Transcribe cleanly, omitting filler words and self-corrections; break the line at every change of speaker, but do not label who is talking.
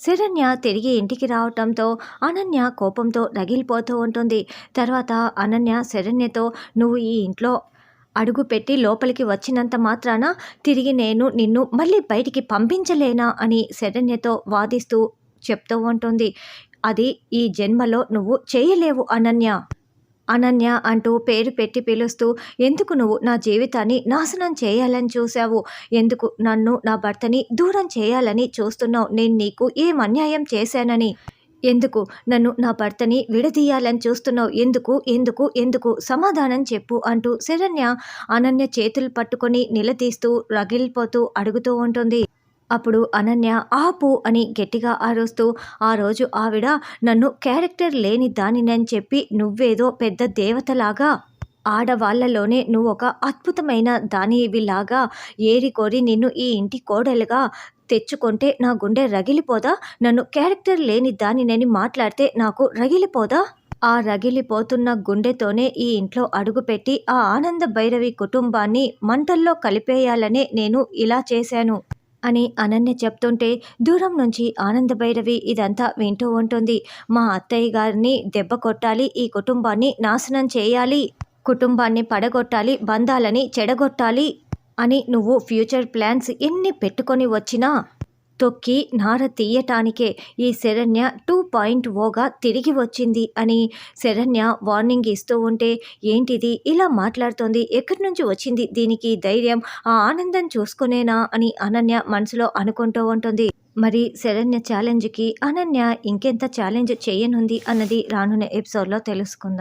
శరణ్య తిరిగి ఇంటికి రావటంతో అనన్య కోపంతో రగిలిపోతూ ఉంటుంది. తర్వాత అనన్య శరణ్యతో, "నువ్వు ఈ ఇంట్లో అడుగు పెట్టి లోపలికి వచ్చినంత మాత్రాన తిరిగి నేను నిన్ను మళ్ళీ బయటికి పంపించలేనా" అని శరణ్యతో వాదిస్తూ చెప్తూ ఉంటుంది. "అది ఈ జన్మలో నువ్వు చేయలేవు అనన్య. అనన్య అంటూ పేరు పెట్టి పిలుస్తూ, ఎందుకు నువ్వు నా జీవితాన్ని నాశనం చేయాలని చూశావు? ఎందుకు నన్ను, నా భర్తని దూరం చేయాలని చూస్తున్నావు? నేను నీకు ఏం అన్యాయం చేశానని? ఎందుకు నన్ను, నా భర్తని విడదీయాలని చూస్తున్నావు? ఎందుకు ఎందుకు ఎందుకు సమాధానం చెప్పు" అంటూ శరణ్య అనన్య చేతులు పట్టుకొని నిలదీస్తూ రగిలిపోతూ అడుగుతూ ఉంటుంది. అప్పుడు అనన్య ఆపు అని గట్టిగా అరుస్తూ, "ఆ రోజు ఆవిడ నన్ను క్యారెక్టర్ లేని దానినని చెప్పి నువ్వేదో పెద్ద దేవతలాగా, ఆడవాళ్లలోనే నువ్వు ఒక అద్భుతమైన దానివిలాగా ఏరికోరి నిన్ను ఈ ఇంటి కోడలుగా తెచ్చుకుంటే నా గుండె రగిలిపోదా? నన్ను క్యారెక్టర్ లేని దానినని మాట్లాడితే నాకు రగిలిపోదా? ఆ రగిలిపోతున్న గుండెతోనే ఈ ఇంట్లో అడుగుపెట్టి ఆ ఆనంద భైరవి కుటుంబాన్ని మంటల్లో కలిపేయాలనే నేను ఇలా చేశాను" అని అనన్య చెప్తుంటే దూరం నుంచి ఆనంద భైరవి ఇదంతా వింటూ ఉంటుంది. "మా అత్తయ్య గారిని దెబ్బ కొట్టాలి, ఈ కుటుంబాన్ని నాశనం చేయాలి, కుటుంబాన్ని పడగొట్టాలి, బంధాలని చెడగొట్టాలి అని నువ్వు ఫ్యూచర్ ప్లాన్స్ ఎన్ని పెట్టుకొని వచ్చినా తొక్కి నార తీయటానికే ఈ శరణ్య 2.0గా తిరిగి వచ్చింది" అని శరణ్య వార్నింగ్ ఇస్తూ ఉంటే, ఏంటిది ఇలా మాట్లాడుతోంది, ఎక్కడి నుంచి వచ్చింది దీనికి ధైర్యం, ఆ ఆనందం చూసుకునేనా అని అనన్య మనసులో అనుకుంటూ ఉంటుంది. మరి శరణ్య ఛాలెంజ్కి అనన్య ఇంకెంత ఛాలెంజ్ చేయనుంది అన్నది రానున్న ఎపిసోడ్లో తెలుసుకుందాం.